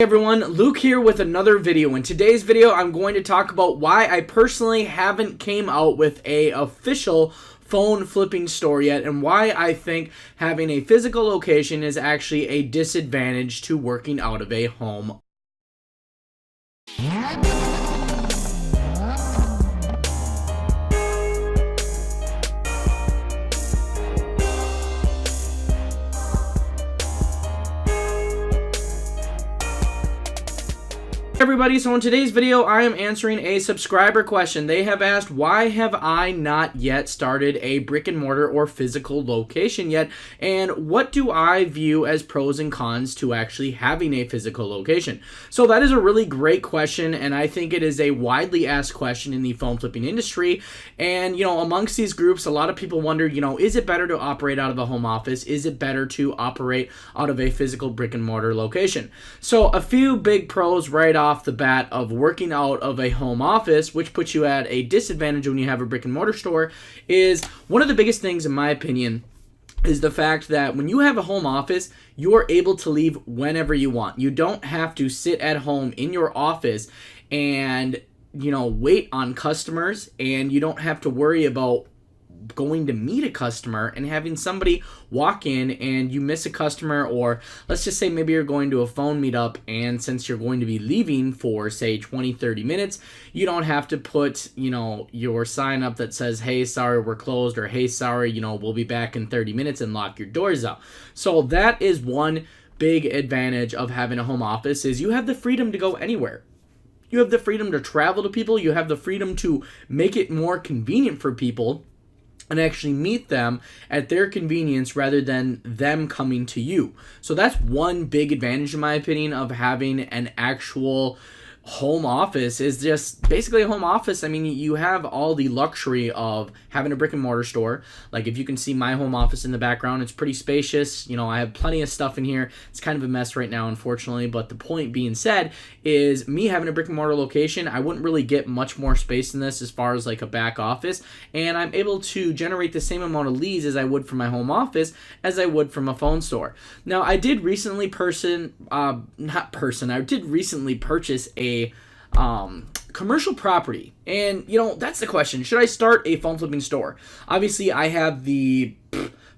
Hey everyone, Luke here with another video. In today's video, I'm going to talk about why I personally haven't came out with a official phone flipping store yet and why I think having a physical location is actually a disadvantage to working out of a home. Everybody, so in today's video I am answering a subscriber question. They have asked, why have I not yet started a brick and mortar or physical location yet, and what do I view as pros and cons to actually having a physical location? So that is a really great question, and I think it is a widely asked question in the phone flipping industry. And amongst these groups, a lot of people wonder, is it better to operate out of a home office? Is it better to operate out of a physical brick and mortar location? So a few big pros right off the bat of working out of a home office, which puts you at a disadvantage when you have a brick and mortar store, is one of the biggest things, in my opinion, is the fact that when you have a home office, you are able to leave whenever you want. You don't have to sit at home in your office and wait on customers, and you don't have to worry about going to meet a customer and having somebody walk in and you miss a customer, or let's just say maybe you're going to a phone meetup, and since you're going to be leaving for say 20-30 minutes, you don't have to put your sign up that says, hey, sorry, we're closed, or hey, sorry, we'll be back in 30 minutes, and lock your doors out. So that is one big advantage of having a home office, is you have the freedom to go anywhere. You have the freedom to travel to people. You have the freedom to make it more convenient for people and actually meet them at their convenience rather than them coming to you. So that's one big advantage, in my opinion, of having an actual home office. Is just basically a home office. I mean, you have all the luxury of having a brick and mortar store. Like, if you can see my home office in the background, it's pretty spacious. I have plenty of stuff in here. It's kind of a mess right now, unfortunately, but the point being said is, me having a brick and mortar location, I wouldn't really get much more space than this as far as like a back office, and I'm able to generate the same amount of leads as I would from my home office as I would from a phone store. Now, I did recently purchase a commercial property, and that's the question. Should I start a phone flipping store? Obviously, I have the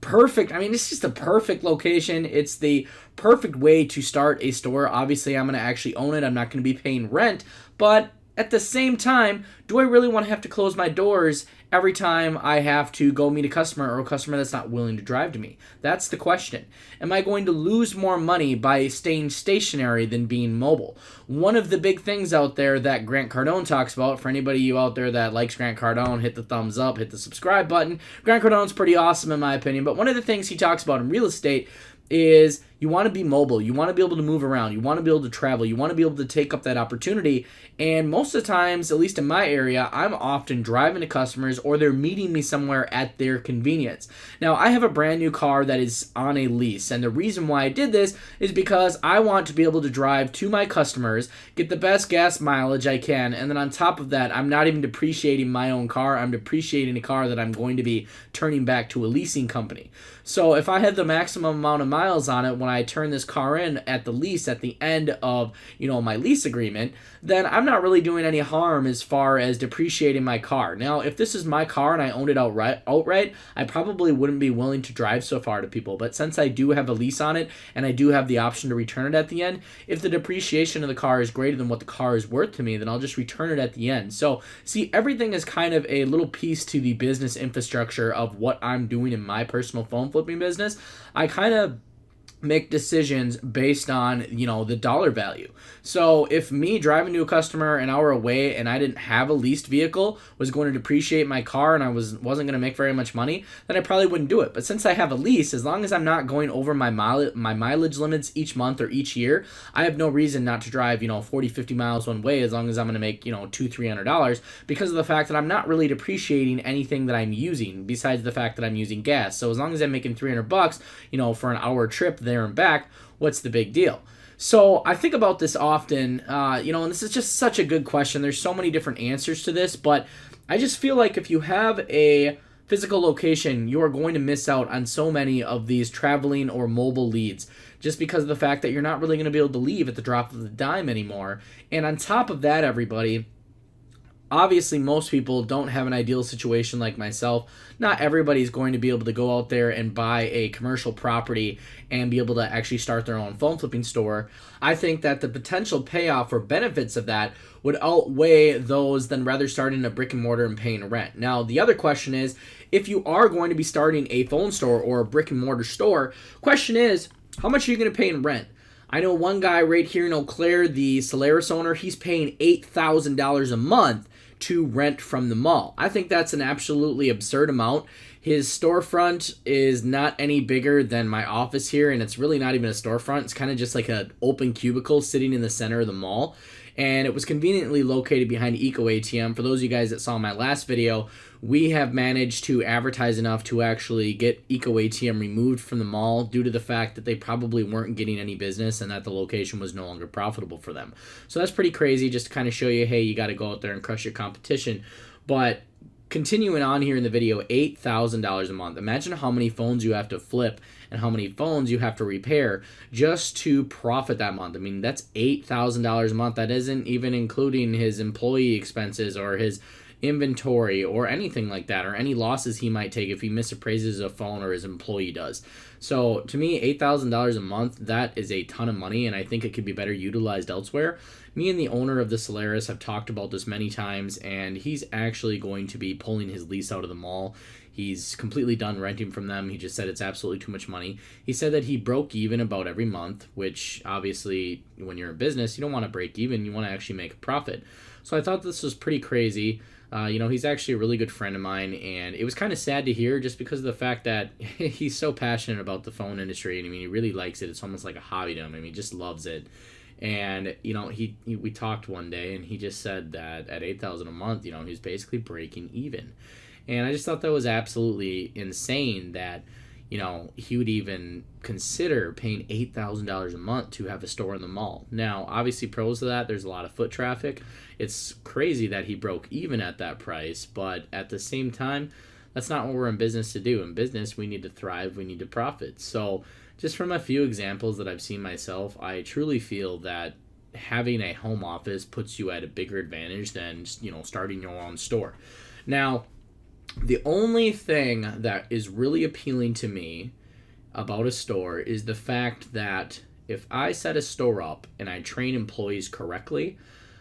perfect, it's just a perfect location. It's the perfect way to start a store. Obviously, I'm going to actually own it. I'm not going to be paying rent, but at the same time, do I really want to have to close my doors every time I have to go meet a customer, or a customer that's not willing to drive to me? That's the question. Am I going to lose more money by staying stationary than being mobile? One of the big things out there that Grant Cardone talks about, for anybody of you out there that likes Grant Cardone, hit the thumbs up, hit the subscribe button. Grant Cardone's pretty awesome in my opinion, but one of the things he talks about in real estate is you want to be mobile. You want to be able to move around. You want to be able to travel. You want to be able to take up that opportunity. And most of the times, at least in my area, I'm often driving to customers, or they're meeting me somewhere at their convenience. Now, I have a brand new car that is on a lease, and the reason why I did this is because I want to be able to drive to my customers, get the best gas mileage I can, and then on top of that, I'm not even depreciating my own car. I'm depreciating a car that I'm going to be turning back to a leasing company. So if I had the maximum amount of miles on it when I turn this car in at the lease at the end of my lease agreement, then I'm not really doing any harm as far as depreciating my car. Now, if this is my car and I owned it outright, I probably wouldn't be willing to drive so far to people. But since I do have a lease on it and I do have the option to return it at the end, if the depreciation of the car is greater than what the car is worth to me, then I'll just return it at the end. So see, everything is kind of a little piece to the business infrastructure of what I'm doing in my personal phone flipping business. I kind of make decisions based on the dollar value. So if me driving to a customer an hour away and I didn't have a leased vehicle was going to depreciate my car, and I wasn't going to make very much money, then I probably wouldn't do it. But since I have a lease, as long as I'm not going over my mileage limits each month or each year, I have no reason not to drive 40-50 miles one way, as long as I'm going to make $200-$300, because of the fact that I'm not really depreciating anything that I'm using besides the fact that I'm using gas. So as long as I'm making $300 for an hour trip there and back, what's the big deal? So I think about this often, and this is just such a good question. There's so many different answers to this, but I just feel like if you have a physical location, you are going to miss out on so many of these traveling or mobile leads just because of the fact that you're not really going to be able to leave at the drop of the dime anymore. And on top of that, everybody, obviously most people don't have an ideal situation like myself. Not everybody's going to be able to go out there and buy a commercial property and be able to actually start their own phone flipping store. I think that the potential payoff or benefits of that would outweigh those than rather starting a brick and mortar and paying rent. Now, the other question is, if you are going to be starting a phone store or a brick and mortar store, question is, how much are you going to pay in rent? I know one guy right here in Eau Claire, the Solaris owner, he's paying $8,000 a month to rent from the mall. I think that's an absolutely absurd amount. His storefront is not any bigger than my office here, and it's really not even a storefront. It's kind of just like an open cubicle sitting in the center of the mall. And it was conveniently located behind Eco ATM. For those of you guys that saw my last video, we have managed to advertise enough to actually get Eco ATM removed from the mall due to the fact that they probably weren't getting any business and that the location was no longer profitable for them. So that's pretty crazy, just to kind of show you, hey, you got to go out there and crush your competition. But continuing on here in the video, $8,000 a month. Imagine how many phones you have to flip and how many phones you have to repair just to profit that month. I mean, that's $8,000 a month. That isn't even including his employee expenses or his inventory or anything like that, or any losses he might take if he misappraises a phone or his employee does. So to me, $8,000 a month, that is a ton of money, and I think it could be better utilized elsewhere. Me and the owner of the Solaris have talked about this many times, and he's actually going to be pulling his lease out of the mall. He's completely done renting from them. He just said it's absolutely too much money. He said that he broke even about every month, which obviously when you're in business, you don't want to break even. You want to actually make a profit. So I thought this was pretty crazy. He's actually a really good friend of mine, and it was kind of sad to hear just because of the fact that he's so passionate about the phone industry. And I mean, he really likes it. It's almost like a hobby to him. I mean, he just loves it. And, we talked one day, and he just said that at $8,000 a month, he's basically breaking even. And I just thought that was absolutely insane that, he would even consider paying $8,000 a month to have a store in the mall. Now, obviously, pros to that, there's a lot of foot traffic. It's crazy that he broke even at that price, but at the same time, that's not what we're in business to do. In business, we need to thrive, we need to profit. So just from a few examples that I've seen myself, I truly feel that having a home office puts you at a bigger advantage than, starting your own store. Now, the only thing that is really appealing to me about a store is the fact that if I set a store up and I train employees correctly,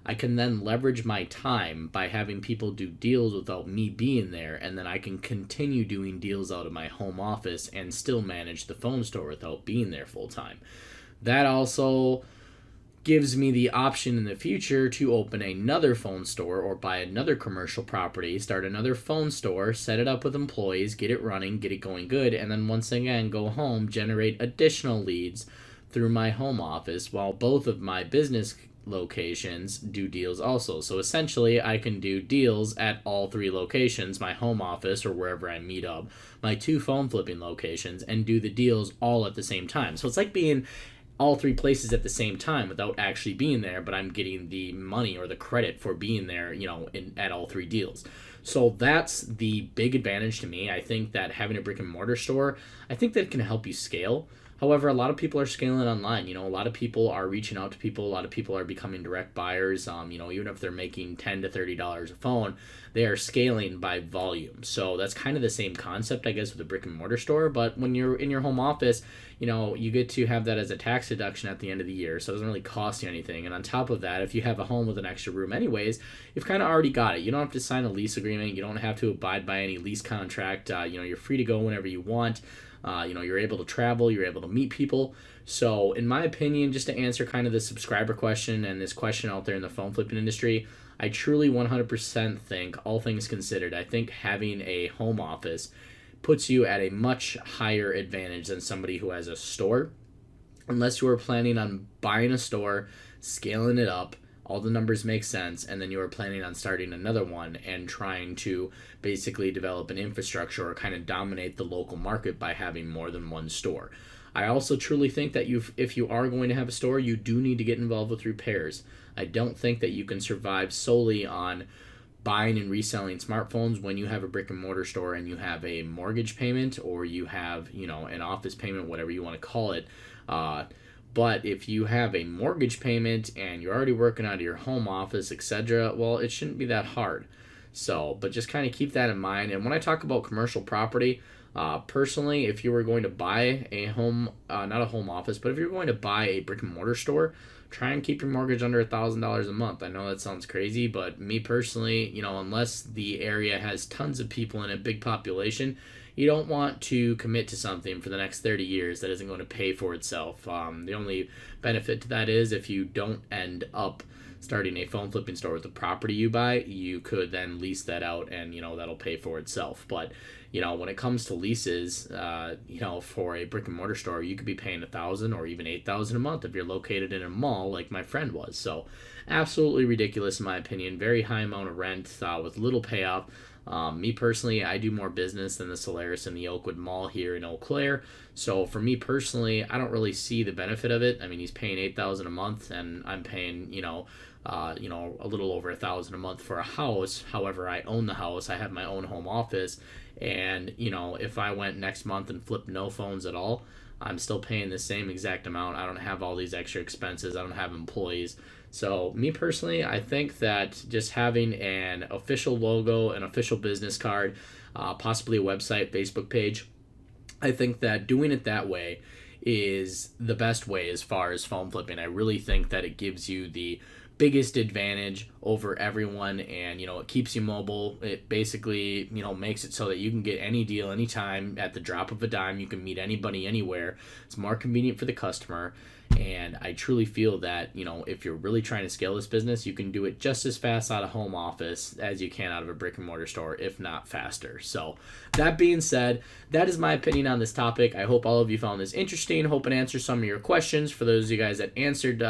I can then leverage my time by having people do deals without me being there, and then I can continue doing deals out of my home office and still manage the phone store without being there full time. That also gives me the option in the future to open another phone store or buy another commercial property, start another phone store, set it up with employees, get it running, get it going good, and then once again go home, generate additional leads through my home office while both of my business locations do deals also. So essentially I can do deals at all three locations, my home office or wherever I meet up, my two phone flipping locations, and do the deals all at the same time. So it's like being all three places at the same time without actually being there, but I'm getting the money or the credit for being there, at all three deals. So that's the big advantage to me. I think that having a brick and mortar store, I think that can help you scale. However, a lot of people are scaling online. A lot of people are reaching out to people. A lot of people are becoming direct buyers. Even if they're making $10 to $30 a phone, they are scaling by volume. So that's kind of the same concept, I guess, with a brick and mortar store. But when you're in your home office, you get to have that as a tax deduction at the end of the year. So it doesn't really cost you anything. And on top of that, if you have a home with an extra room anyways, you've kind of already got it. You don't have to sign a lease agreement. You don't have to abide by any lease contract. You're free to go whenever you want. You're able to travel, you're able to meet people. So in my opinion, just to answer kind of the subscriber question and this question out there in the phone flipping industry, I truly 100% think, all things considered, I think having a home office puts you at a much higher advantage than somebody who has a store. Unless you are planning on buying a store, scaling it up, all the numbers make sense, and then you are planning on starting another one and trying to basically develop an infrastructure or kind of dominate the local market by having more than one store. I also truly think that if you are going to have a store, you do need to get involved with repairs. I don't think that you can survive solely on buying and reselling smartphones when you have a brick and mortar store and you have a mortgage payment, or you have, an office payment, whatever you want to call it. But if you have a mortgage payment and you're already working out of your home office, etc., well, it shouldn't be that hard. So, but just kind of keep that in mind. And when I talk about commercial property, personally, if you were going to buy a home, not a home office, but if you're going to buy a brick and mortar store, try and keep your mortgage under $1,000 a month. I know that sounds crazy, but me personally, unless the area has tons of people in a big population, you don't want to commit to something for the next 30 years that isn't going to pay for itself. The only benefit to that is if you don't end up starting a phone flipping store with the property you buy, you could then lease that out and, that'll pay for itself. But, when it comes to leases, for a brick and mortar store, you could be paying $1,000 or even $8,000 a month if you're located in a mall like my friend was. So absolutely ridiculous in my opinion. Very high amount of rent with little payoff. Me personally, I do more business than the Solaris and the Oakwood Mall here in Eau Claire. So for me personally, I don't really see the benefit of it. I mean, he's paying $8,000 a month, and I'm paying, a little over $1,000 a month for a house. However, I own the house. I have my own home office, and if I went next month and flipped no phones at all, I'm still paying the same exact amount. I don't have all these extra expenses. I don't have employees. So me personally, I think that just having an official logo, an official business card, possibly a website, Facebook page, I think that doing it that way is the best way as far as phone flipping. I really think that it gives you the biggest advantage over everyone, and it keeps you mobile. It basically makes it so that you can get any deal anytime at the drop of a dime. You can meet anybody anywhere. It's more convenient for the customer, and I truly feel that if you're really trying to scale this business, you can do it just as fast out of home office as you can out of a brick and mortar store, if not faster. So that being said, that is my opinion on this topic. I hope all of you found this interesting. Hope it answers some of your questions. For those of you guys that answered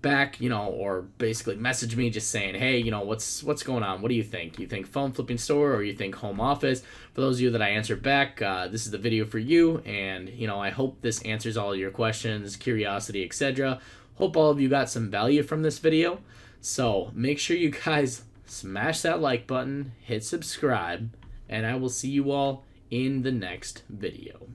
back, or basically message me just saying, hey, what's going on? What do you think? You think phone flipping store, or you think home office? For those of you that I answered back, this is the video for you, and I hope this answers all your questions, curiosity, etc. Hope all of you got some value from this video. So make sure you guys smash that like button, hit subscribe, and I will see you all in the next video.